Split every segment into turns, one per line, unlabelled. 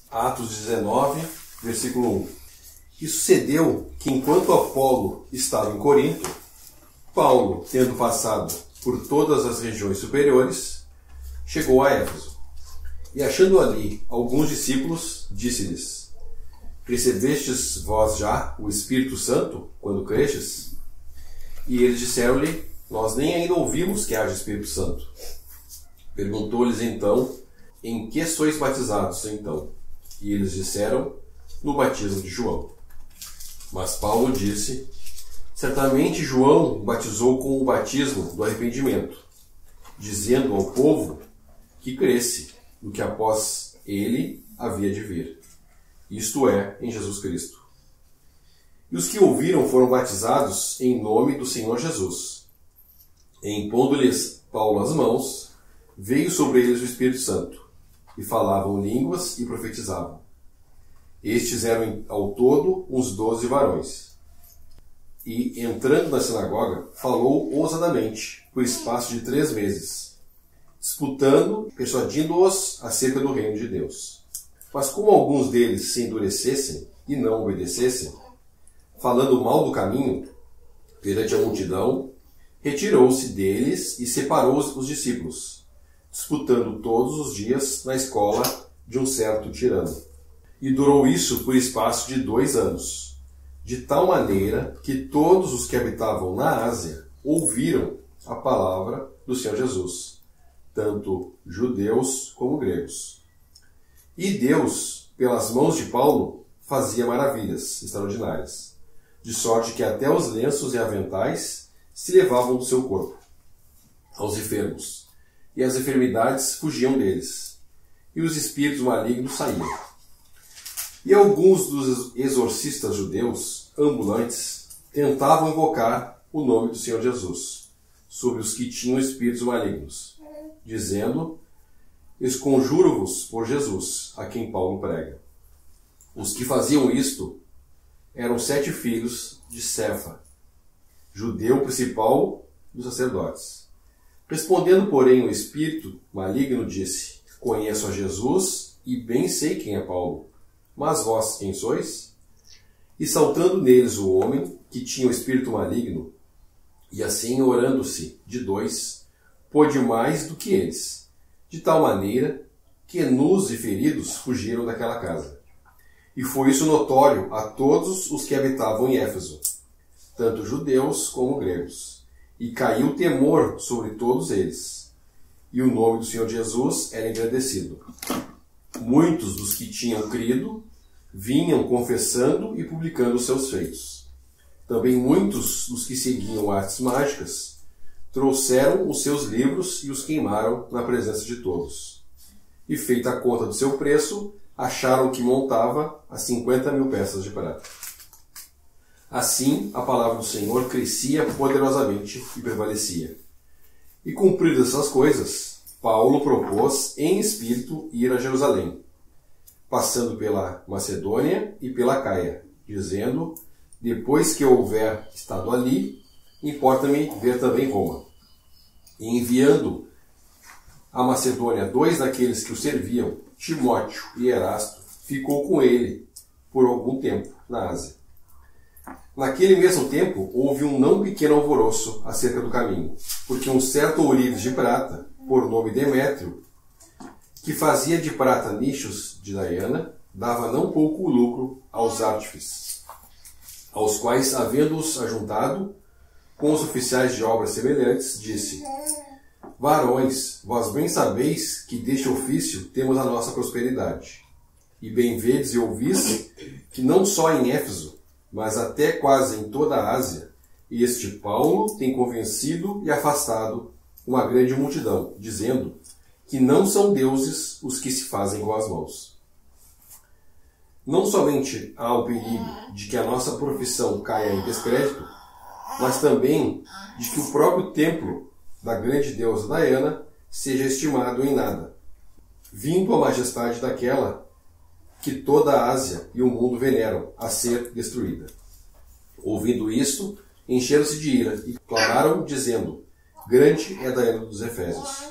Atos 19, versículo 1. E sucedeu que, enquanto Apolo estava em Corinto, Paulo, tendo passado por todas as regiões superiores, chegou a Éfeso. E achando ali alguns discípulos, disse-lhes: Recebestes vós já o Espírito Santo, quando crestes? E eles disseram-lhe: Nós nem ainda ouvimos que haja Espírito Santo. Perguntou-lhes então: Em que sois batizados, então? E eles disseram: No batismo de João. Mas Paulo disse: Certamente João batizou com o batismo do arrependimento, dizendo ao povo que cresce no que após ele havia de vir, isto é, em Jesus Cristo. E os que ouviram foram batizados em nome do Senhor Jesus. E impondo-lhes Paulo as mãos, veio sobre eles o Espírito Santo, e falavam línguas e profetizavam. Estes eram ao todo uns 12 varões. E, entrando na sinagoga, falou ousadamente, por espaço de 3 meses, disputando, persuadindo-os acerca do reino de Deus. Mas como alguns deles se endurecessem e não obedecessem, falando mal do caminho, perante a multidão, retirou-se deles e separou os discípulos, disputando todos os dias na escola de um certo tirano. E durou isso por espaço de 2 anos, de tal maneira que todos os que habitavam na Ásia ouviram a palavra do Senhor Jesus, tanto judeus como gregos. E Deus, pelas mãos de Paulo, fazia maravilhas extraordinárias, de sorte que até os lenços e aventais se levavam do seu corpo aos enfermos, e as enfermidades fugiam deles, e os espíritos malignos saíam. E alguns dos exorcistas judeus ambulantes tentavam invocar o nome do Senhor Jesus sobre os que tinham espíritos malignos, dizendo: Esconjuro-vos por Jesus, a quem Paulo prega. Os que faziam isto eram 7 filhos de Cefa, judeu principal dos sacerdotes. Respondendo, porém, o espírito maligno disse: Conheço a Jesus e bem sei quem é Paulo. Mas vós quem sois? E saltando neles o homem que tinha o espírito maligno, e assim orando-se de 2, pôde mais do que eles, de tal maneira que nus e feridos fugiram daquela casa. E foi isso notório a todos os que habitavam em Éfeso, tanto judeus como gregos. E caiu temor sobre todos eles. E o nome do Senhor Jesus era engrandecido. Muitos dos que tinham crido vinham confessando e publicando os seus feitos. Também muitos dos que seguiam artes mágicas trouxeram os seus livros e os queimaram na presença de todos. E, feita a conta do seu preço, acharam que montava a 50.000 peças de prata. Assim, a palavra do Senhor crescia poderosamente e prevalecia. E, cumpridas essas coisas, Paulo propôs em espírito ir a Jerusalém, passando pela Macedônia e pela Caia, dizendo: Depois que eu houver estado ali, importa-me ver também Roma. E enviando a Macedônia 2 daqueles que o serviam, Timóteo e Erasto, ficou com ele por algum tempo na Ásia. Naquele mesmo tempo, houve um não pequeno alvoroço acerca do caminho, porque um certo ourives de prata, por nome Demétrio, que fazia de prata nichos de Diana, dava não pouco lucro aos artífices, aos quais, havendo-os ajuntado com os oficiais de obras semelhantes, disse: Varões, vós bem sabeis que deste ofício temos a nossa prosperidade. E bem vedes e ouvis que não só em Éfeso, mas até quase em toda a Ásia, este Paulo tem convencido e afastado uma grande multidão, dizendo que não são deuses os que se fazem com as mãos. Não somente há o perigo de que a nossa profissão caia em descrédito, mas também de que o próprio templo da grande deusa Diana seja estimado em nada, vindo a majestade daquela que toda a Ásia e o mundo veneram a ser destruída. Ouvindo isto, encheram-se de ira e clamaram, dizendo: Grande é Diana dos Efésios.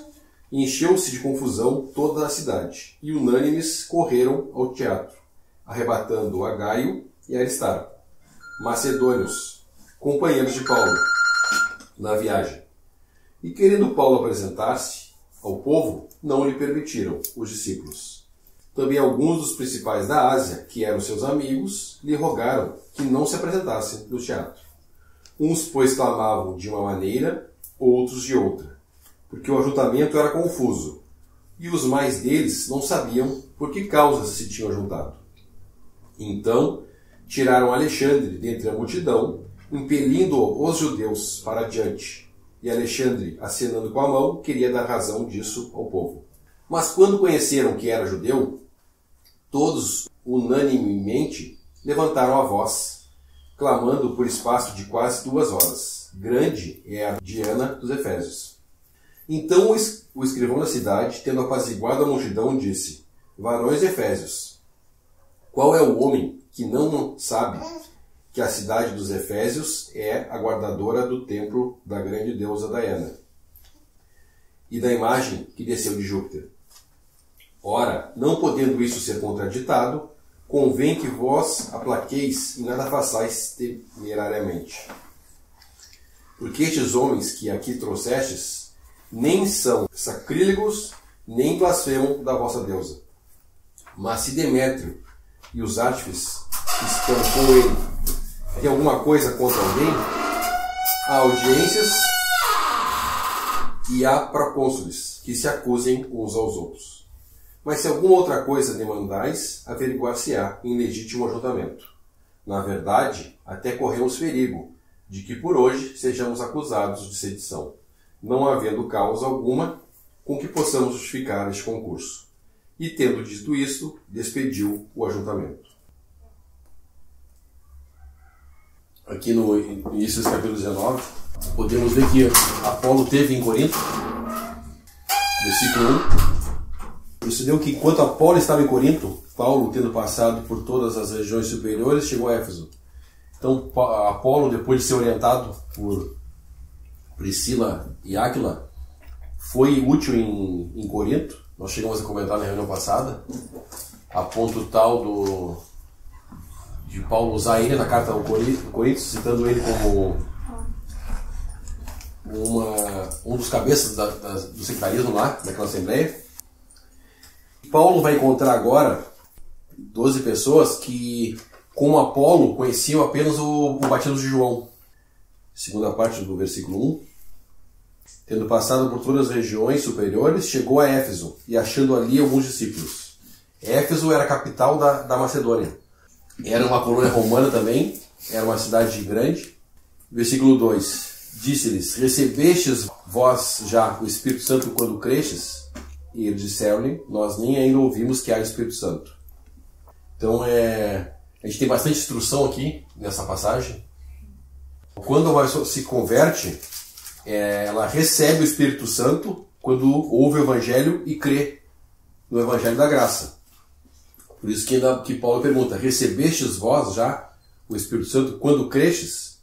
encheu-se de confusão toda a cidade, e unânimes correram ao teatro, arrebatando a Gaio e Aristarco, macedônios, companheiros de Paulo, na viagem. E querendo Paulo apresentar-se ao povo, não lhe permitiram os discípulos. Também alguns dos principais da Ásia, que eram seus amigos, lhe rogaram que não se apresentasse no teatro. Uns, pois, clamavam de uma maneira, outros de outra, porque o ajuntamento era confuso, e os mais deles não sabiam por que causas se tinham juntado. Então, tiraram Alexandre dentre a multidão, impelindo os judeus para diante. E Alexandre, acenando com a mão, queria dar razão disso ao povo. Mas quando conheceram que era judeu, todos, unanimemente, levantaram a voz, clamando por espaço de quase 2 horas. Grande é a Diana dos Efésios. Então o escrivão da cidade, tendo apaziguado a multidão, disse: Varões Efésios, qual é o homem que não sabe que a cidade dos Efésios é a guardadora do templo da grande deusa Diana e da imagem que desceu de Júpiter? Ora, não podendo isso ser contraditado, convém que vós aplaqueis e nada façais temerariamente. Porque estes homens que aqui trouxestes nem são sacrílegos, nem blasfemam da vossa deusa. Mas se Demétrio e os artífices que estão com ele têm alguma coisa contra alguém, há audiências e há procônsules que se acusem uns aos outros. Mas se alguma outra coisa demandais, averiguar-se-á em legítimo ajuntamento. Na verdade, até corremos perigo de que por hoje sejamos acusados de sedição, não havendo causa alguma com que possamos justificar este concurso. E, tendo dito isto, despediu o ajuntamento. Aqui no início desse capítulo 19, podemos ver que Apolo teve em Corinto, versículo 1. Isso deu que enquanto Apolo estava em Corinto, Paulo, tendo passado por todas as regiões superiores, chegou a Éfeso. Então, Apolo, depois de ser orientado por Priscila e Áquila, foi útil em Corinto. Nós chegamos a comentar na reunião passada, a ponto tal de Paulo usar ele na carta ao Coríntios, citando ele como um dos cabeças do sectarismo lá, daquela assembleia. Paulo vai encontrar agora 12 pessoas que, como Apolo, conheciam apenas o batismo de João. Segunda parte do versículo 1. Tendo passado por todas as regiões superiores, chegou a Éfeso, e achando ali alguns discípulos. Éfeso era a capital da Macedônia. Era uma colônia romana também, era uma cidade grande. Versículo 2. Disse-lhes: Recebestes vós já o Espírito Santo quando crestes? E eles disseram-lhe: Nós nem ainda ouvimos que há Espírito Santo. Então a gente tem bastante instrução aqui nessa passagem. Quando uma pessoa se converte, ela recebe o Espírito Santo quando ouve o Evangelho e crê no Evangelho da Graça. Por isso que Paulo pergunta: Recebestes vós já o Espírito Santo quando crestes?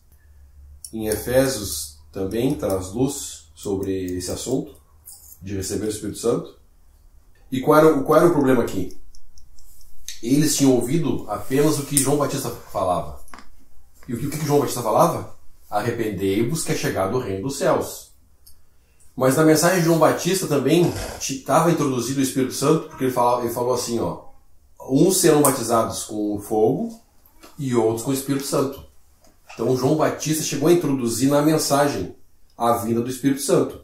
Em Efésios também traz luz sobre esse assunto de receber o Espírito Santo. E qual era o problema aqui? Eles tinham ouvido apenas o que João Batista falava. E o que João Batista falava? Arrependei-vos que é chegado o reino dos céus. Mas na mensagem de João Batista também estava introduzido o Espírito Santo, porque ele falou assim, uns serão batizados com fogo e outros com o Espírito Santo. Então João Batista chegou a introduzir na mensagem a vinda do Espírito Santo.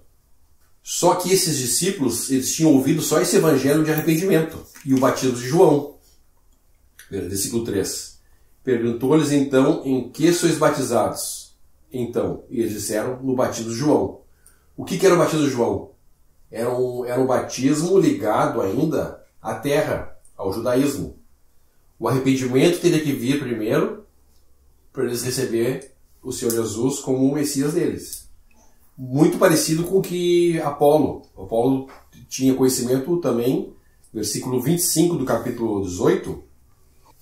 Só que esses discípulos, eles tinham ouvido só esse evangelho de arrependimento e o batismo de João. Versículo 3. Perguntou-lhes então: em que sois batizados? Então, e eles disseram: no batismo de João. O que era o batismo de João? Era um batismo ligado ainda à terra, ao judaísmo. O arrependimento teria que vir primeiro para eles receber o Senhor Jesus como o Messias deles. Muito parecido com o que Apolo tinha conhecimento também, versículo 25 do capítulo 18.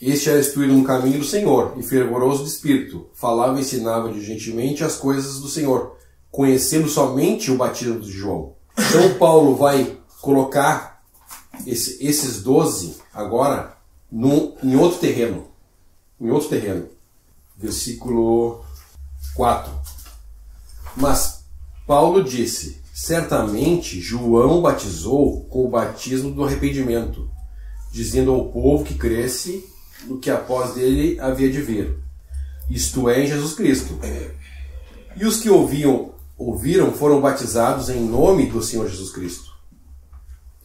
Este era instruído no caminho do Senhor, e fervoroso de espírito, falava e ensinava diligentemente as coisas do Senhor, conhecendo somente o batismo de João. Então Paulo vai colocar esses 12 agora em outro terreno. Em outro terreno. Versículo 4. Mas Paulo disse: certamente João batizou com o batismo do arrependimento, dizendo ao povo que cresce no que após dele havia de vir, isto é, em Jesus Cristo. E os que ouviram foram batizados em nome do Senhor Jesus Cristo.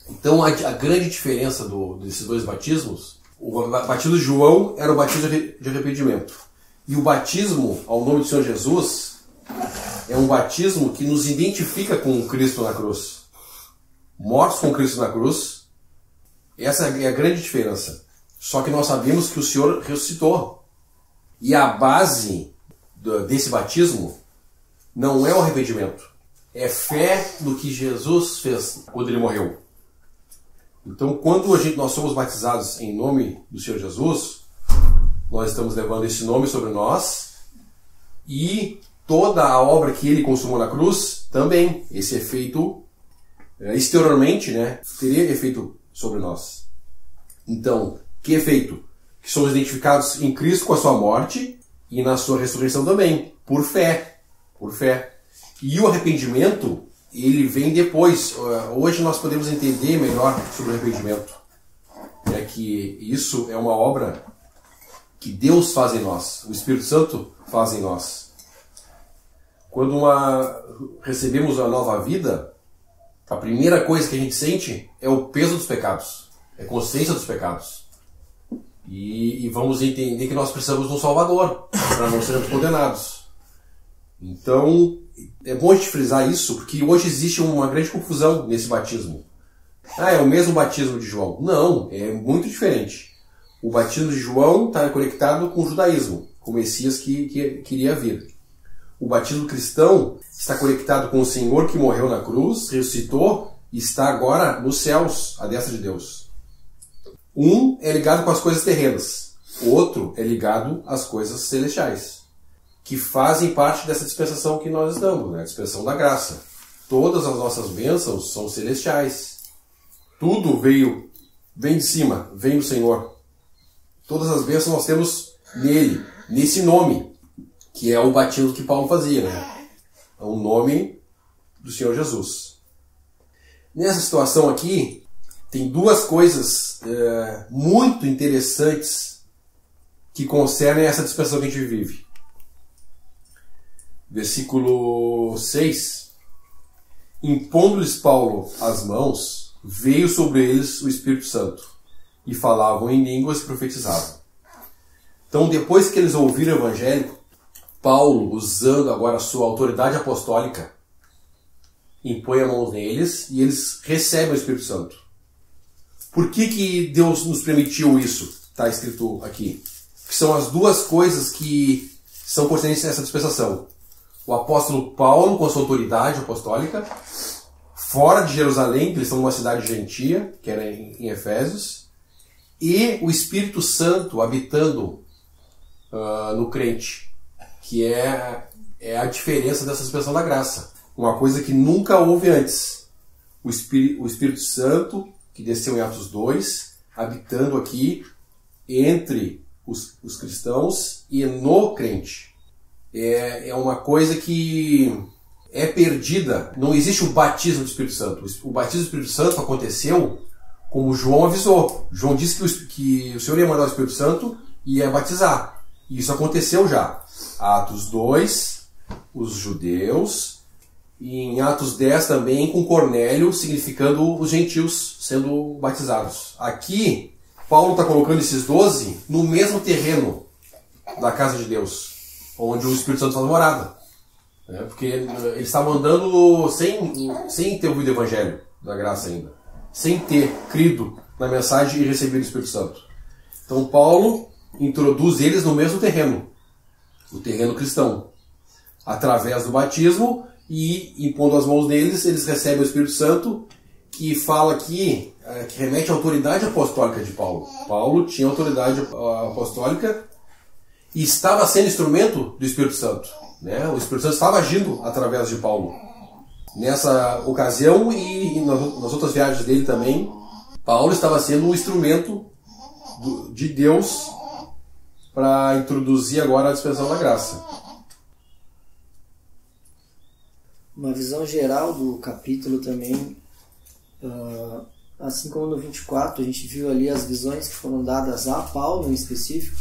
Então a grande diferença desses dois batismos, o batismo de João era o batismo de arrependimento. E o batismo ao nome do Senhor Jesus é um batismo que nos identifica com Cristo na cruz. Mortos com Cristo na cruz, essa é a grande diferença. Só que nós sabemos que o Senhor ressuscitou. E a base desse batismo não é o arrependimento. É fé no que Jesus fez quando ele morreu. Então, quando nós somos batizados em nome do Senhor Jesus, nós estamos levando esse nome sobre nós e toda a obra que ele consumou na cruz também. Esse efeito, exteriormente, teria efeito sobre nós. Então, que efeito? Que somos identificados em Cristo com a sua morte e na sua ressurreição também, por fé. Por fé. E o arrependimento, ele vem depois. Hoje nós podemos entender melhor sobre o arrependimento. É que isso é uma obra que Deus faz em nós, o Espírito Santo faz em nós. Quando recebemos a nova vida, a primeira coisa que a gente sente é o peso dos pecados, é consciência dos pecados. E vamos entender que nós precisamos de um Salvador para não sermos condenados. Então, é bom a gente frisar isso, porque hoje existe uma grande confusão nesse batismo. É o mesmo batismo de João. Não, é muito diferente. O batismo de João está conectado com o judaísmo, com o Messias que queria vir. O batismo cristão está conectado com o Senhor que morreu na cruz, ressuscitou e está agora nos céus, à destra de Deus. Um é ligado com as coisas terrenas, o outro é ligado às coisas celestiais, que fazem parte dessa dispensação que nós estamos, a dispensação da graça. Todas as nossas bênçãos são celestiais. Tudo vem de cima, vem do Senhor. Todas as bênçãos nós temos nele, nesse nome, que é o batismo que Paulo fazia, É o nome do Senhor Jesus. Nessa situação aqui, tem duas coisas muito interessantes que concernem essa dispensação que a gente vive. Versículo 6. Impondo-lhes Paulo as mãos, veio sobre eles o Espírito Santo, e falavam em línguas e profetizavam. Então, depois que eles ouviram o Evangelho, Paulo, usando agora a sua autoridade apostólica, impõe a mão neles e eles recebem o Espírito Santo. Por que Deus nos permitiu isso? Está escrito aqui. Que são as duas coisas que são concernentes nessa dispensação. O apóstolo Paulo, com a sua autoridade apostólica, fora de Jerusalém, que eles estão numa cidade gentia, que era em Efésios, e o Espírito Santo habitando no crente, que é a diferença dessa dispensação da graça. Uma coisa que nunca houve antes. O Espírito Santo, que desceu em Atos 2, habitando aqui entre os cristãos e no crente. É uma coisa que é perdida. Não existe o batismo do Espírito Santo. O batismo do Espírito Santo aconteceu como João avisou. João disse que o Senhor ia mandar o Espírito Santo e ia batizar. E isso aconteceu já. Atos 2, os judeus, e em Atos 10 também com Cornélio, significando os gentios sendo batizados. Aqui, Paulo está colocando esses 12 no mesmo terreno da casa de Deus, onde o Espírito Santo faz morada. Porque ele está mandando sem ter ouvido o Evangelho da graça ainda, sem ter crido na mensagem e recebido o Espírito Santo. Então Paulo introduz eles no mesmo terreno, o terreno cristão, através do batismo, e impondo as mãos neles, eles recebem o Espírito Santo, que fala aqui, que remete à autoridade apostólica de Paulo. Paulo tinha autoridade apostólica e estava sendo instrumento do Espírito Santo. O Espírito Santo estava agindo através de Paulo. Nessa ocasião e nas outras viagens dele também, Paulo estava sendo um instrumento de Deus para introduzir agora a dispensação da graça.
Uma visão geral do capítulo também, assim como no 24, a gente viu ali as visões que foram dadas a Paulo em específico.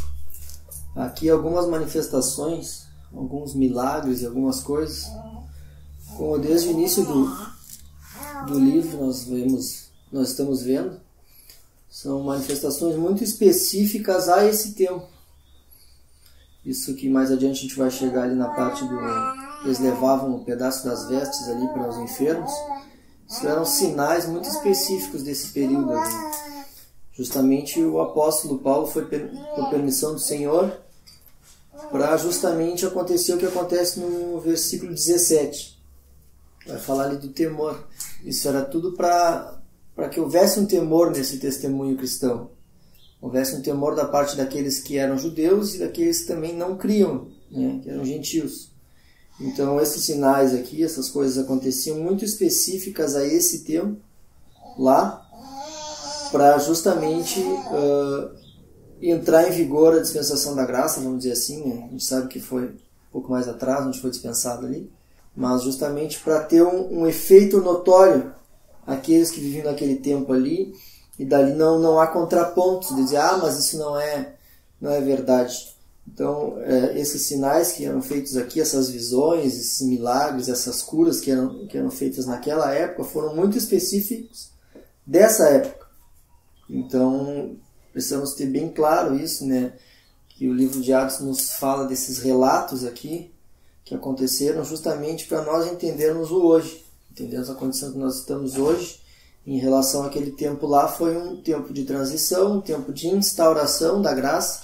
Aqui algumas manifestações, alguns milagres e algumas coisas, como desde o início do livro nós estamos vendo, são manifestações muito específicas a esse tempo. Isso que mais adiante a gente vai chegar ali na parte do... Eles levavam um pedaço das vestes ali para os enfermos. Isso eram sinais muito específicos desse período ali. Justamente o apóstolo Paulo foi por permissão do Senhor para justamente acontecer o que acontece no versículo 17. Vai falar ali do temor. Isso era tudo para que houvesse um temor nesse testemunho cristão. Houvesse um temor da parte daqueles que eram judeus e daqueles que também não criam, né, que eram gentios. Então esses sinais aqui, essas coisas aconteciam muito específicas a esse tempo lá, para justamente entrar em vigor a dispensação da graça, vamos dizer assim, né? A gente sabe que foi um pouco mais atrás, onde foi dispensado ali, mas justamente para ter um efeito notório àqueles que viviam naquele tempo ali, e dali não há contrapontos de dizer, mas isso não é verdade. Então, esses sinais que eram feitos aqui, essas visões, esses milagres, essas curas que eram feitas naquela época, foram muito específicos dessa época. Então, precisamos ter bem claro isso, né? Que o livro de Atos nos fala desses relatos aqui, que aconteceram justamente para nós entendermos o hoje. Entendermos a condição que nós estamos hoje, em relação àquele tempo lá, foi um tempo de transição, um tempo de instauração da graça.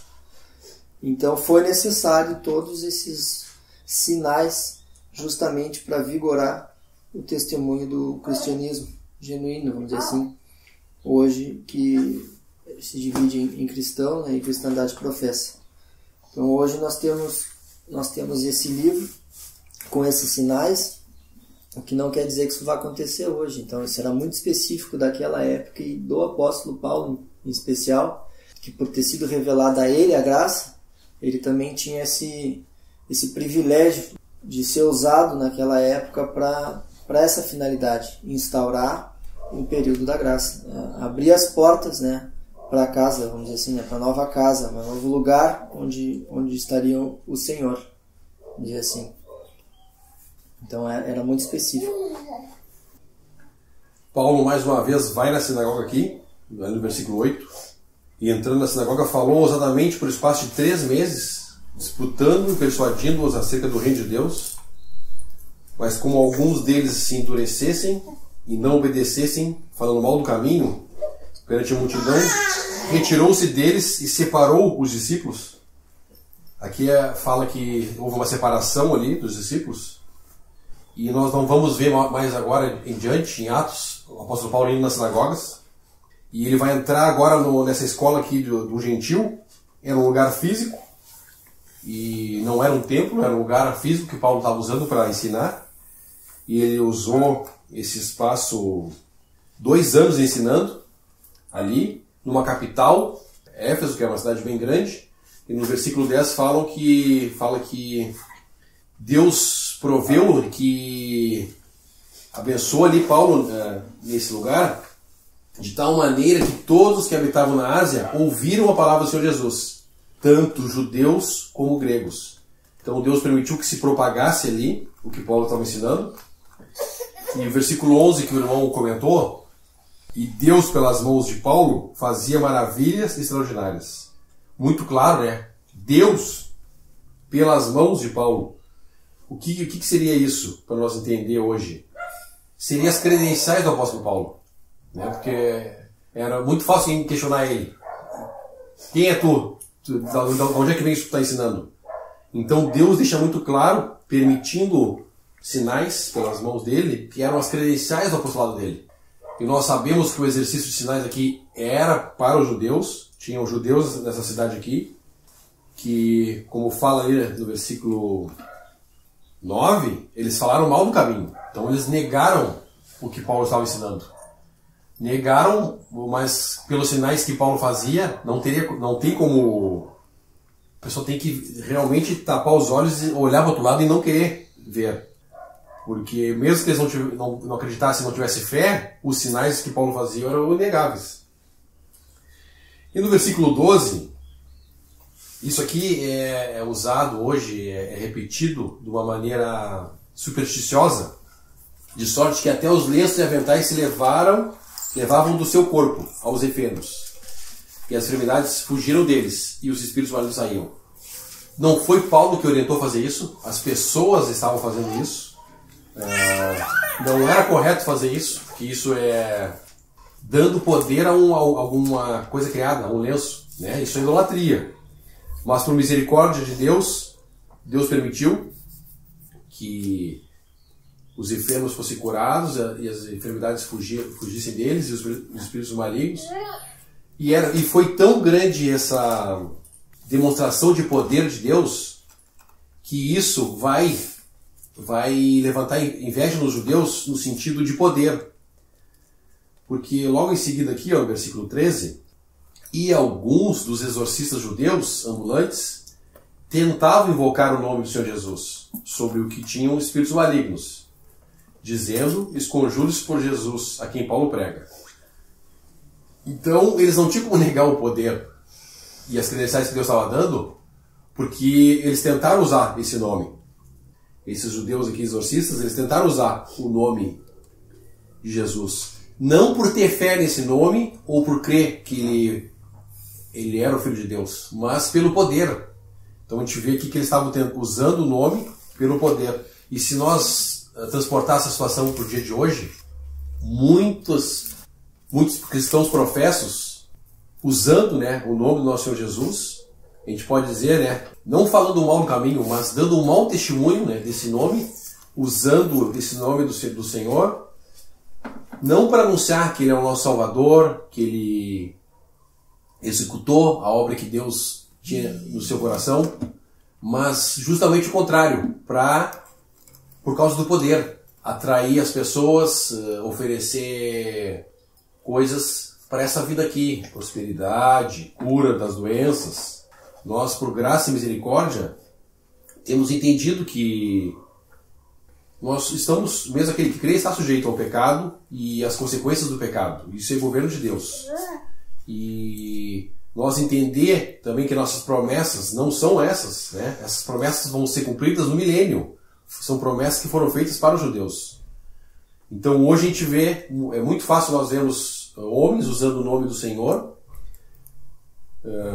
Então foi necessário todos esses sinais justamente para vigorar o testemunho do cristianismo genuíno, vamos dizer assim, hoje que se divide em cristão, né, e cristandade professa. Então hoje nós temos esse livro com esses sinais, o que não quer dizer que isso vai acontecer hoje. Então isso era muito específico daquela época e do apóstolo Paulo em especial, que por ter sido revelada a ele a graça, ele também tinha esse privilégio de ser usado naquela época para essa finalidade, instaurar um período da graça, abrir as portas, né, para a casa, vamos dizer assim, né, para a nova casa, um novo lugar onde estaria o Senhor, vamos dizer assim. Então era muito específico.
Paulo mais uma vez vai na sinagoga aqui, no versículo 8, e entrando na sinagoga falou ousadamente por espaço de 3 meses, disputando e persuadindo-os acerca do reino de Deus. Mas como alguns deles se endurecessem e não obedecessem, falando mal do caminho, perante a multidão, retirou-se deles e separou os discípulos. Aqui fala que houve uma separação ali dos discípulos, e nós não vamos ver mais agora em diante, em Atos, o apóstolo Paulo indo nas sinagogas, e ele vai entrar agora nessa escola aqui do gentil. Era um lugar físico, e não era um templo, era um lugar físico que Paulo estava usando para ensinar, e ele usou esse espaço 2 anos ensinando ali, numa capital, Éfeso, que é uma cidade bem grande, e no versículo 10 fala que Deus proveu, que abençoou ali Paulo nesse lugar, de tal maneira que todos que habitavam na Ásia ouviram a palavra do Senhor Jesus, tanto judeus como gregos. Então Deus permitiu que se propagasse ali o que Paulo estava ensinando. E o versículo 11 que o irmão comentou, e Deus pelas mãos de Paulo fazia maravilhas extraordinárias. Muito claro, né? Deus pelas mãos de Paulo. O que seria isso para nós entender hoje? Seria as credenciais do apóstolo Paulo, né? Porque era muito fácil questionar ele. Quem é tu? Onde é que vem isso que tu está ensinando? Então Deus deixa muito claro, permitindo sinais pelas mãos dele, que eram as credenciais do apostolado dele. E nós sabemos que o exercício de sinais aqui era para os judeus, tinham judeus nessa cidade aqui, que, como fala aí no versículo 9, eles falaram mal do caminho. Então eles negaram o que Paulo estava ensinando. Negaram, mas pelos sinais que Paulo fazia, não tem como... A pessoa tem que realmente tapar os olhos e olhar para o outro lado e não querer ver. Porque mesmo que eles não acreditassem, não tivessem fé, os sinais que Paulo fazia eram inegáveis. E no versículo 12, isso aqui é usado hoje, é repetido de uma maneira supersticiosa, de sorte que até os lenços e aventais se levavam do seu corpo aos enfermos. E as enfermidades fugiram deles, e os espíritos malignos saíam. Não foi Paulo que orientou a fazer isso, as pessoas estavam fazendo isso. Não era correto fazer isso, porque isso é dando poder a alguma coisa criada, a um lenço, né? Isso é idolatria. Mas por misericórdia de Deus, Deus permitiu que os enfermos fossem curados e as enfermidades fugissem deles e os espíritos malignos. E foi tão grande essa demonstração de poder de Deus que isso vai levantar inveja nos judeus no sentido de poder. Porque logo em seguida aqui, ó, no versículo 13, e alguns dos exorcistas judeus ambulantes tentavam invocar o nome do Senhor Jesus sobre o que tinham espíritos malignos, dizendo: esconjure-se por Jesus, a quem Paulo prega. Então eles não tinham como negar o poder e as credenciais que Deus estava dando, porque eles tentaram usar esse nome. Esses judeus aqui, exorcistas, eles tentaram usar o nome de Jesus. Não por ter fé nesse nome ou por crer que ele era o Filho de Deus, mas pelo poder. Então a gente vê aqui que eles estavam usando o nome pelo poder. E se nós transportar essa situação para o dia de hoje, muitos cristãos professos usando, né, o nome do nosso Senhor Jesus, a gente pode dizer, né, não falando mal no caminho, mas dando um mau testemunho, né, desse nome, usando esse nome do Senhor, não para anunciar que Ele é o nosso Salvador, que Ele executou a obra que Deus tinha no seu coração, mas justamente o contrário, por causa do poder, atrair as pessoas, oferecer coisas para essa vida aqui, prosperidade, cura das doenças. Nós, por graça e misericórdia, temos entendido que nós estamos, mesmo aquele que crê, está sujeito ao pecado e às consequências do pecado. Isso é governo de Deus. E nós entender também que nossas promessas não são essas, né? Essas promessas vão ser cumpridas no milênio. São promessas que foram feitas para os judeus. Então hoje a gente vê, é muito fácil nós vermos homens usando o nome do Senhor,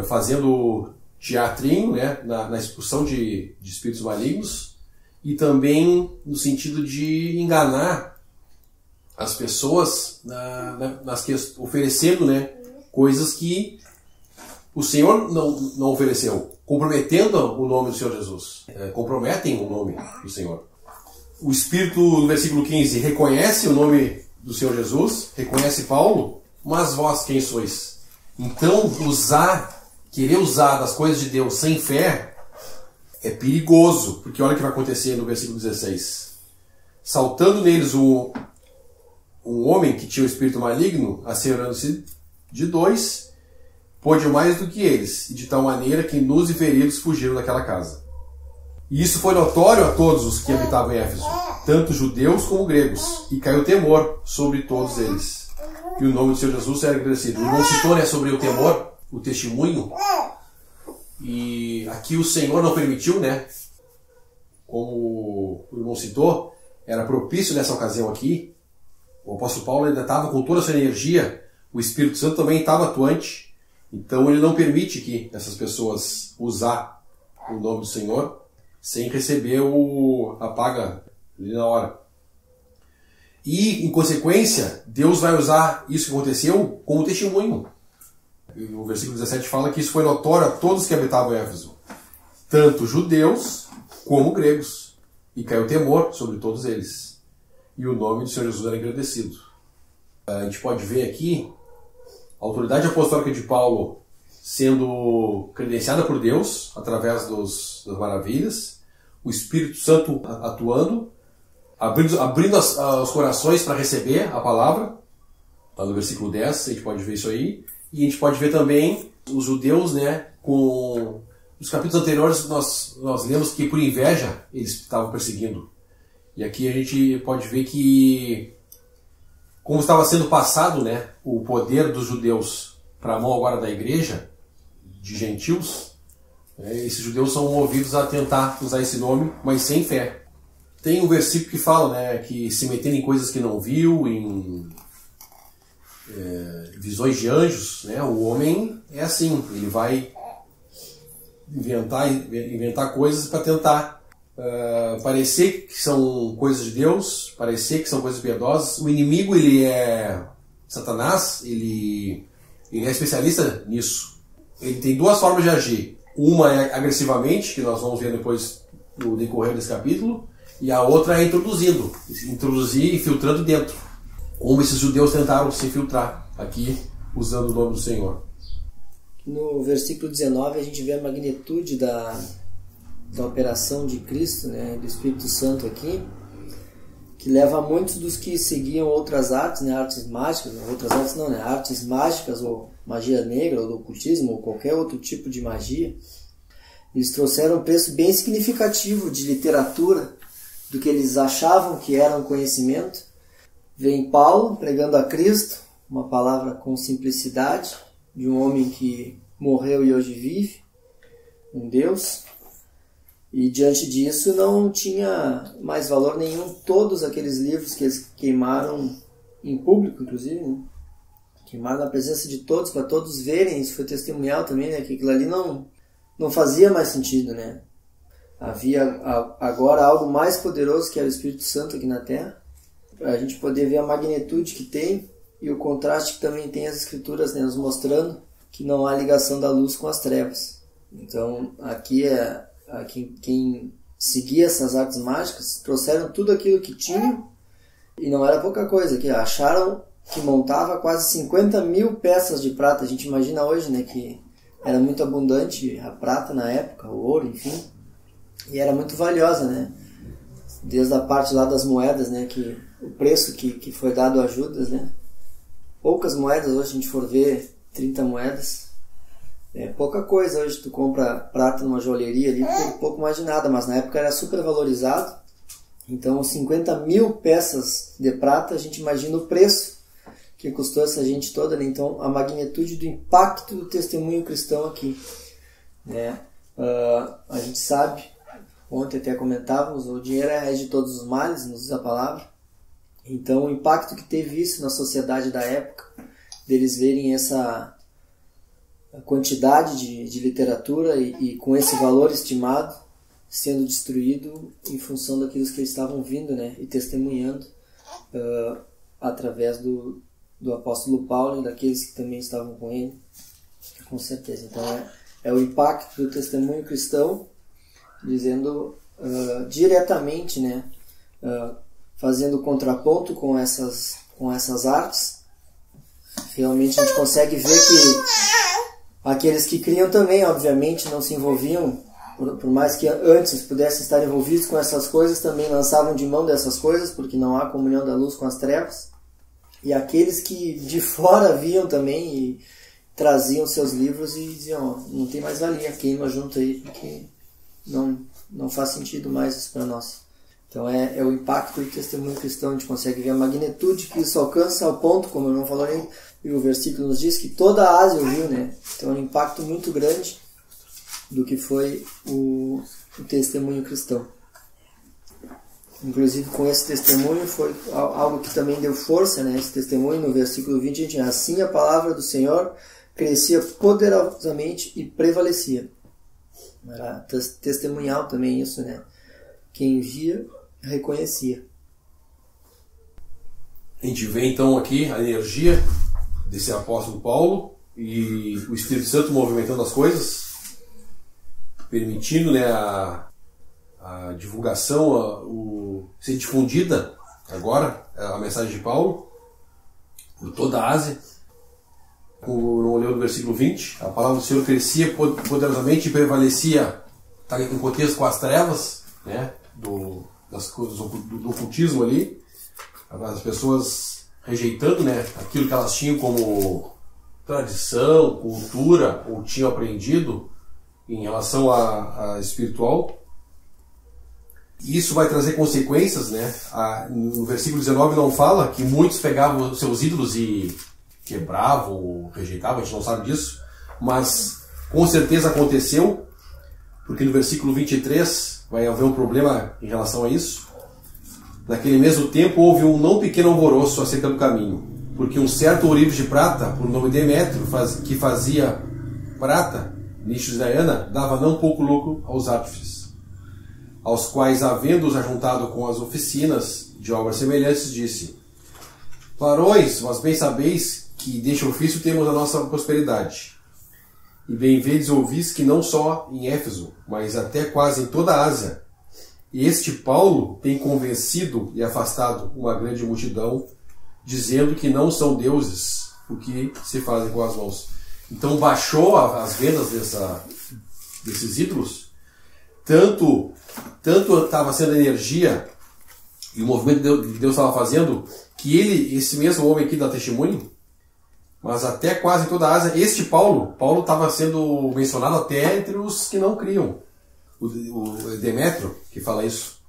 fazendo teatrinho, né, na expulsão de espíritos malignos, e também no sentido de enganar as pessoas, oferecendo, né, coisas que o Senhor não ofereceu, comprometendo o nome do Senhor Jesus. Comprometem o nome do Senhor. O Espírito, no versículo 15, reconhece o nome do Senhor Jesus, reconhece Paulo, mas vós quem sois? Então, querer usar das coisas de Deus sem fé é perigoso, porque olha o que vai acontecer no versículo 16. Saltando neles um homem que tinha o espírito maligno, asseverando-se de dois, pôde mais do que eles, e de tal maneira que nus e feridos fugiram daquela casa. E isso foi notório a todos os que habitavam em Éfeso, tanto judeus como gregos, e caiu temor sobre todos eles. E o nome do Senhor Jesus era agradecido. O irmão citou, né, sobre o temor, o testemunho, e aqui o Senhor não permitiu, né, como o irmão citou, era propício nessa ocasião aqui. O apóstolo Paulo ainda estava com toda a sua energia, o Espírito Santo também estava atuante, então ele não permite que essas pessoas usar o nome do Senhor sem receber a paga ali na hora. E, em consequência, Deus vai usar isso que aconteceu como testemunho. O versículo 17 fala que isso foi notório a todos que habitavam em Éfeso, tanto judeus como gregos, e caiu temor sobre todos eles. E o nome do Senhor Jesus era agradecido. A gente pode ver aqui a autoridade apostólica de Paulo sendo credenciada por Deus através das maravilhas, o Espírito Santo atuando, abrindo os corações para receber a palavra. Lá no versículo 10 a gente pode ver isso aí. E a gente pode ver também os judeus, né, com... Nos capítulos anteriores nós lemos que por inveja eles estavam perseguindo. E aqui a gente pode ver que, como estava sendo passado, né, o poder dos judeus para a mão agora da igreja, de gentios, esses judeus são movidos a tentar usar esse nome, mas sem fé. Tem um versículo que fala, né, que se metendo em coisas que não viu, em visões de anjos, né, o homem é assim, ele vai inventar coisas para tentar parecer que são coisas de Deus, parecer que são coisas piedosas. O inimigo, ele é Satanás, ele é especialista nisso. Ele tem duas formas de agir. Uma é agressivamente, que nós vamos ver depois no decorrer desse capítulo, e a outra é introduzir e filtrando dentro. Como esses judeus tentaram se infiltrar aqui, usando o nome do Senhor.
No versículo 19 a gente vê a magnitude da operação de Cristo, né, do Espírito Santo aqui, que leva muitos dos que seguiam outras artes, né, artes mágicas, outras artes não, né, artes mágicas ou magia negra ou do ocultismo ou qualquer outro tipo de magia. Eles trouxeram um preço bem significativo de literatura do que eles achavam que era um conhecimento. Vem Paulo pregando a Cristo, uma palavra com simplicidade, de um homem que morreu e hoje vive, um Deus, e diante disso não tinha mais valor nenhum todos aqueles livros que eles queimaram em público, inclusive, né? Queimaram na presença de todos, para todos verem. Isso foi testemunhal também, né? Que aquilo ali não fazia mais sentido, né? Havia agora algo mais poderoso, que era o Espírito Santo aqui na Terra, para a gente poder ver a magnitude que tem e o contraste que também tem as Escrituras, né, nos mostrando que não há ligação da luz com as trevas. Então, aqui quem seguia essas artes mágicas trouxeram tudo aquilo que tinham, e não era pouca coisa, que acharam que montava quase 50 mil peças de prata. A gente imagina hoje, né, que era muito abundante a prata na época, o ouro, enfim, e era muito valiosa, né? Desde a parte lá das moedas, né, que o preço que foi dado a Judas, né? Poucas moedas, hoje a gente for ver 30 moedas, é pouca coisa. Hoje tu compra prata numa joalheria ali por pouco mais de nada, mas na época era super valorizado. Então 50 mil peças de prata, a gente imagina o preço que custou essa gente toda, né? Então a magnitude do impacto do testemunho cristão aqui, né? A gente sabe, ontem até comentávamos, o dinheiro é a raiz de todos os males, nos diz a palavra. Então o impacto que teve isso na sociedade da época, deles verem essa quantidade de literatura e com esse valor estimado sendo destruído em função daqueles que estavam vindo, né, e testemunhando através do apóstolo Paulo e daqueles que também estavam com ele, com certeza. Então é o impacto do testemunho cristão, dizendo diretamente, né, fazendo contraponto com essas artes. Realmente a gente consegue ver que aqueles que criam também, obviamente, não se envolviam, por mais que antes pudessem estar envolvidos com essas coisas, também lançavam de mão dessas coisas, porque não há comunhão da luz com as trevas. E aqueles que de fora viam também e traziam seus livros e diziam, não tem mais valia, queima junto aí, porque não faz sentido mais isso para nós. Então é o impacto do testemunho cristão. A gente consegue ver a magnitude que isso alcança, ao ponto, como eu não falei, e o versículo nos diz que toda a Ásia ouviu, né? Então é um impacto muito grande do que foi o testemunho cristão. Inclusive com esse testemunho foi algo que também deu força, né? Esse testemunho, no versículo 20, a gente diz, assim a palavra do Senhor crescia poderosamente e prevalecia. Era testemunhal também isso, né? Quem via, reconhecia.
A gente vê então aqui a energia desse apóstolo Paulo e o Espírito Santo movimentando as coisas, permitindo, né, a divulgação, ser difundida agora a mensagem de Paulo por toda a Ásia. Como leu no versículo 20, a palavra do Senhor crescia poderosamente e prevalecia, está em contexto com as trevas, né, do ocultismo ali, as pessoas rejeitando, né, aquilo que elas tinham como tradição, cultura, ou tinham aprendido em relação a espiritual. Isso vai trazer consequências, né? No versículo 19 não fala que muitos pegavam os seus ídolos e quebravam ou rejeitavam, a gente não sabe disso, mas com certeza aconteceu, porque no versículo 23 vai haver um problema em relação a isso. Naquele mesmo tempo houve um não pequeno alvoroço acerca do caminho, porque um certo ourives de prata, por nome Demétrio, que fazia prata, nichos de Diana, dava não pouco lucro aos artífices, aos quais, havendo-os ajuntado com as oficinas de obras semelhantes, disse: varões, vós bem sabeis que deste ofício temos a nossa prosperidade. E bem vedes e ouvis que não só em Éfeso, mas até quase em toda a Ásia, este Paulo tem convencido e afastado uma grande multidão, dizendo que não são deuses o que se fazem com as mãos. Então baixou as vendas desses ídolos, tanto estava sendo a energia e o movimento que Deus estava fazendo, que esse mesmo homem aqui dá testemunho, mas até quase em toda a Ásia, este Paulo estava sendo mencionado até entre os que não criam. O Demétrio, que fala isso,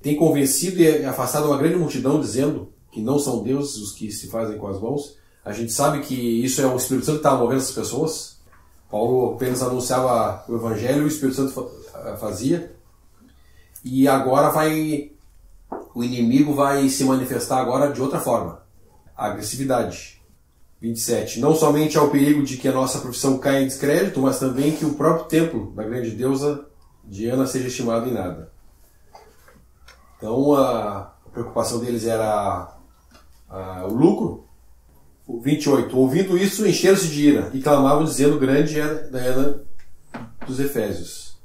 tem convencido e afastado uma grande multidão, dizendo que não são deuses os que se fazem com as mãos. A gente sabe que isso é o Espírito Santo que estava movendo essas pessoas. Paulo apenas anunciava o Evangelho e o Espírito Santo fazia. E agora o inimigo vai se manifestar agora de outra forma. A agressividade. 27. Não somente há o perigo de que a nossa profissão caia em descrédito, mas também que o próprio templo da grande deusa Diana seja estimado em nada. Então a preocupação deles era o lucro. 28. Ouvindo isso, encheram-se de ira e clamavam, dizendo: grande é Diana dos Efésios.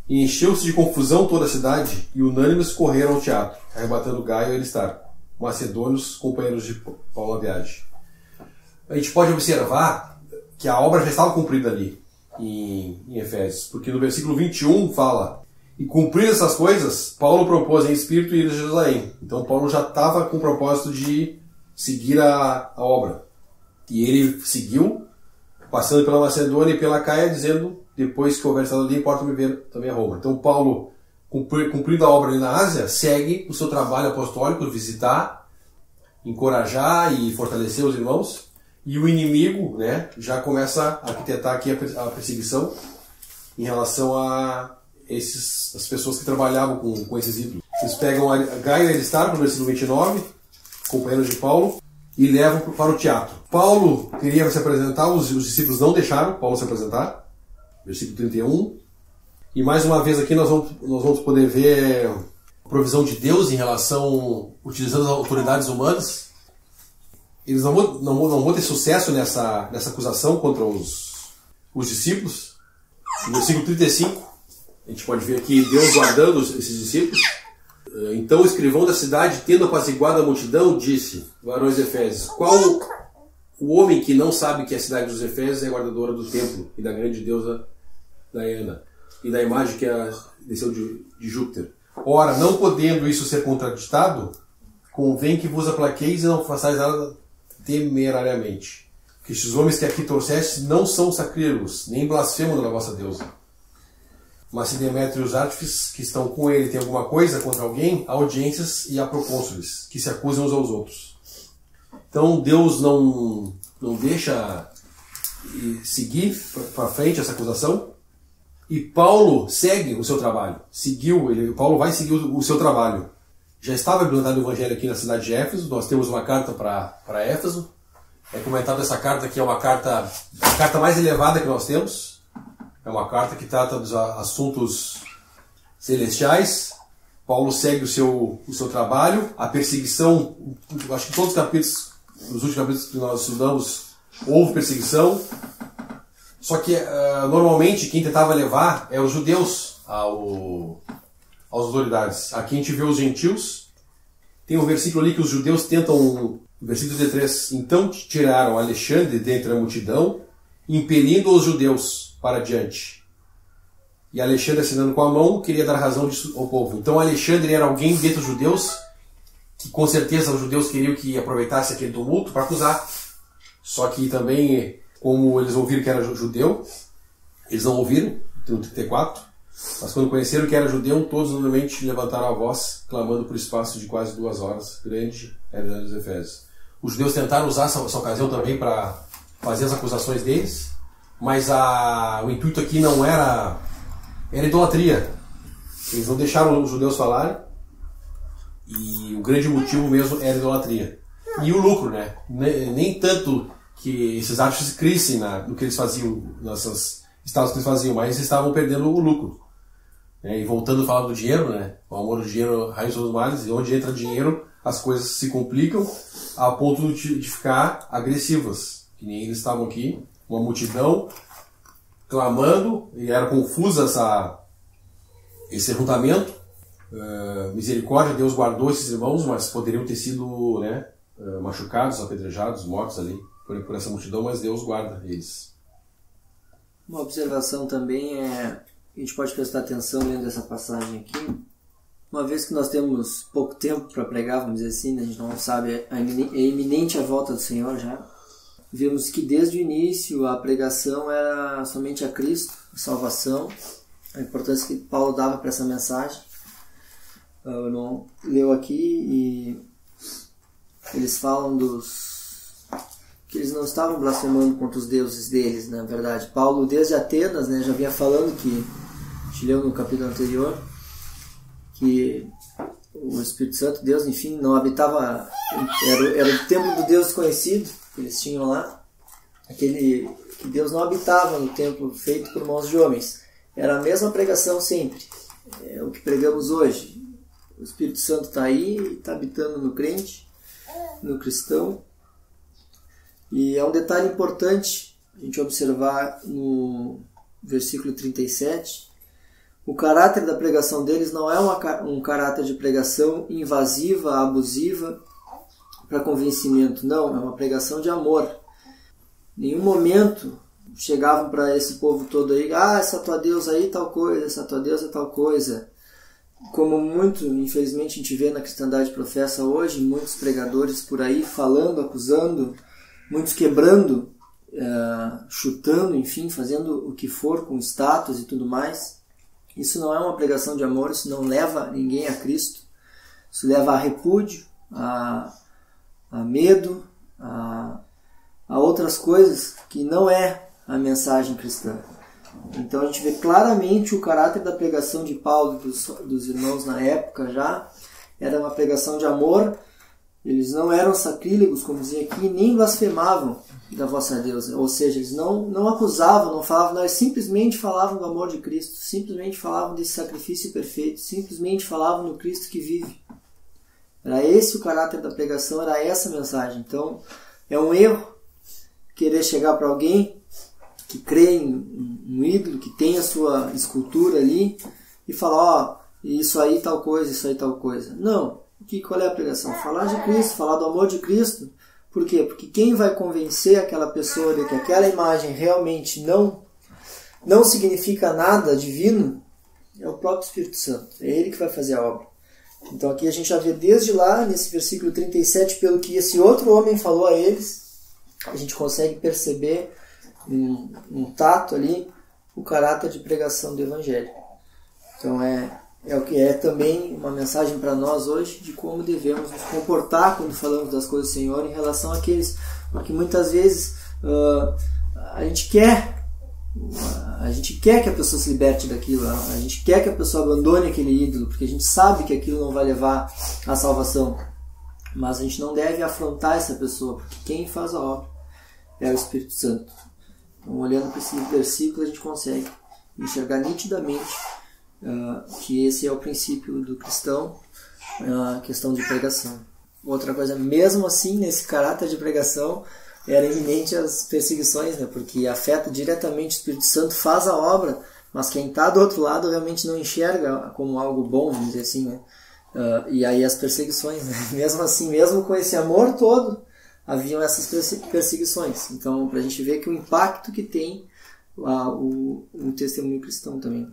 E encheu-se de confusão toda a cidade, e unânimes correram ao teatro, arrebatando Gaio e Aristarco, macedônios, companheiros de Paulo na viagem. A gente pode observar que a obra já estava cumprida ali em Efésios, porque no versículo 21 fala: e cumprindo essas coisas, Paulo propôs em espírito ir a Jerusalém. Então Paulo já estava com o propósito de seguir a obra. E ele seguiu, passando pela Macedônia e pela Caia, dizendo: depois que houver estado ali, importa-me ver também a Roma. Então Paulo, cumprindo a obra ali na Ásia, segue o seu trabalho apostólico, visitar, encorajar e fortalecer os irmãos. E o inimigo, né, já começa a arquitetar aqui a perseguição em relação a as pessoas que trabalhavam com esses ídolos. Eles pegam a Gaio e Aristarco, no versículo 29, companheiros de Paulo, e levam para o teatro. Paulo queria se apresentar, os discípulos não deixaram Paulo se apresentar. Versículo 31. E mais uma vez aqui nós vamos poder ver a provisão de Deus em relação, utilizando as autoridades humanas. Eles não vão ter sucesso nessa acusação contra os discípulos. No versículo 35, a gente pode ver aqui Deus guardando esses discípulos. Então o escrivão da cidade, tendo apaziguado a multidão, disse: varões Efésios, qual o homem que não sabe que a cidade dos Efésios é guardadora do templo e da grande deusa Diana e da imagem que desceu de Júpiter? Ora, não podendo isso ser contraditado, convém que vos aplaqueis e não façais nada temerariamente. Que estes homens que aqui trouxestes não são sacrílegos, nem blasfemam da vossa deusa. Mas se Demétrio e os artífices que estão com ele têm alguma coisa contra alguém, há audiências e há procônsules, que se acusam uns aos outros. Então Deus não deixa seguir para frente essa acusação, e Paulo segue o seu trabalho. Paulo vai seguir o seu trabalho. Já estava implantado o evangelho aqui na cidade de Éfeso. Nós temos uma carta para Éfeso. É comentado essa carta que é a carta mais elevada que nós temos. É uma carta que trata dos assuntos celestiais. Paulo segue o seu trabalho. A perseguição, acho que todos os capítulos, nos últimos capítulos que nós estudamos, houve perseguição. Só que normalmente quem tentava levar é os judeus às autoridades. Aqui a gente vê os gentios. Tem um versículo ali que os judeus tentam, versículo 33, então tiraram Alexandre dentre a multidão, impelindo os judeus para diante. E Alexandre, assinando com a mão, queria dar razão disso ao povo. Então Alexandre era alguém dentro dos judeus, que com certeza os judeus queriam que aproveitasse aquele tumulto para acusar. Só que também, como eles ouviram que era judeu, eles não ouviram, no 34, mas quando conheceram que era judeu, todos novamente levantaram a voz, clamando por espaço de quase 2 horas. Grande era dos Efésios. Os judeus tentaram usar essa ocasião também para fazer as acusações deles, mas o intuito aqui não era idolatria. Eles não deixaram os judeus falarem, e o grande motivo mesmo era idolatria. E o lucro, né? Nem tanto que esses artes crescem no que eles faziam, nessas estados que eles faziam, mas eles estavam perdendo o lucro. E voltando a falar do dinheiro, né? O amor do dinheiro raiz dos males, e onde entra dinheiro, as coisas se complicam a ponto de ficar agressivas. Que nem eles estavam aqui, uma multidão clamando, e era confusa esse juntamento. Misericórdia, Deus guardou esses irmãos, mas poderiam ter sido, né, machucados, apedrejados, mortos ali por essa multidão, mas Deus guarda eles.
Uma observação também a gente pode prestar atenção lendo essa passagem aqui. Uma vez que nós temos pouco tempo para pregar, vamos dizer assim, a gente não sabe, é iminente a volta do Senhor já. Vemos que desde o início a pregação era somente a Cristo, a salvação, a importância que Paulo dava para essa mensagem. O irmão leu aqui e eles falam que eles não estavam blasfemando contra os deuses deles, na verdade. Paulo, desde Atenas, né, já vinha falando que, a gente leu no capítulo anterior, que o Espírito Santo, Deus, enfim, não habitava, era o templo do Deus desconhecido que eles tinham lá, que Deus não habitava no templo feito por mãos de homens. Era a mesma pregação sempre, é o que pregamos hoje. O Espírito Santo está aí, está habitando no crente, no cristão. E é um detalhe importante a gente observar no versículo 37. O caráter da pregação deles não é um caráter de pregação invasiva, abusiva, para convencimento. Não, é uma pregação de amor. Em nenhum momento chegavam para esse povo todo aí, essa tua Deus aí tal coisa, essa tua Deus é tal coisa. Como muito, infelizmente, a gente vê na cristandade professa hoje, muitos pregadores por aí falando, acusando, muitos quebrando, chutando, enfim, fazendo o que for com status e tudo mais. Isso não é uma pregação de amor, isso não leva ninguém a Cristo. Isso leva a repúdio, a medo, a outras coisas que não é a mensagem cristã. Então a gente vê claramente o caráter da pregação de Paulo e dos irmãos na época já. Era uma pregação de amor. Eles não eram sacrílegos, como dizia aqui, nem blasfemavam da vossa deusa. Ou seja, eles não acusavam, não falavam, eles simplesmente falavam do amor de Cristo, simplesmente falavam desse sacrifício perfeito, simplesmente falavam do Cristo que vive. Era esse o caráter da pregação, era essa a mensagem. Então é um erro querer chegar para alguém que crê em um ídolo, que tem a sua escultura ali, e falar, isso aí tal coisa, isso aí tal coisa. Não. Qual é a pregação? Falar de Cristo, falar do amor de Cristo. Por quê? Porque quem vai convencer aquela pessoa de que aquela imagem realmente não significa nada divino é o próprio Espírito Santo. É Ele que vai fazer a obra. Então aqui a gente já vê desde lá, nesse versículo 37, pelo que esse outro homem falou a eles, a gente consegue perceber um tato ali o caráter de pregação do Evangelho. Então é o que é também uma mensagem para nós hoje de como devemos nos comportar quando falamos das coisas do Senhor em relação àqueles, porque muitas vezes a gente quer que a pessoa se liberte daquilo, a gente quer que a pessoa abandone aquele ídolo, porque a gente sabe que aquilo não vai levar à salvação, mas a gente não deve afrontar essa pessoa, porque quem faz a obra é o Espírito Santo. Então, olhando para esse versículo, a gente consegue enxergar nitidamente que esse é o princípio do cristão, a questão de pregação. Outra coisa, mesmo assim, nesse caráter de pregação, era iminente as perseguições, né? Porque afeta diretamente o Espírito Santo, faz a obra, mas quem está do outro lado realmente não enxerga como algo bom, vamos dizer assim, né? E aí as perseguições, né? Mesmo assim, mesmo com esse amor todo, haviam essas perseguições. Então, para a gente ver que o impacto que tem o testemunho cristão também.